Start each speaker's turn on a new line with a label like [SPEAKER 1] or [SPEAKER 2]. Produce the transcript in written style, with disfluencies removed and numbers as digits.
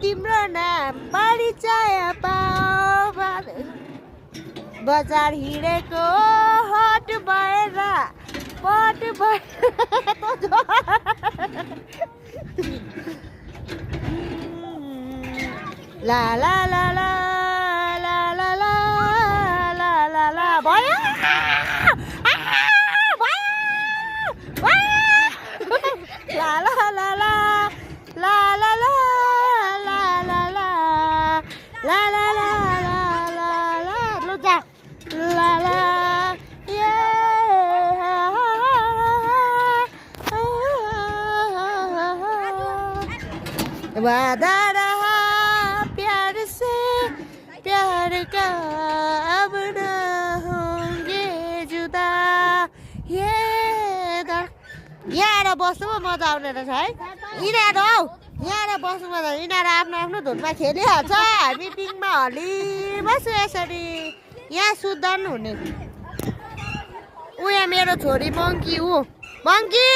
[SPEAKER 1] तिम्रो नाम परिचय पाऊ बजार हिँडेको हट भएर पट भएर ला ला ला ला ला ला ला ला ला ला भयो ला ला ला ला ला ला ला ला ला ला ला ला ला ला ला लु जा ला ला वादा रहा प्यार से प्यार का अब न होंगे जुदा ये यहाँ बस्नु मजा आउने रहेछ है यिनीहरू हौ यहाँ बस्नु मजा यिनीहरू आफ्नो आफ्नो धुनमा खेलिहाल्छ हामी पिङमा हलिबस्छु यसरी यहाँ सुत्दा नि हुने ऊ यहाँ मेरो छोरी मङ्की ऊ मङ्की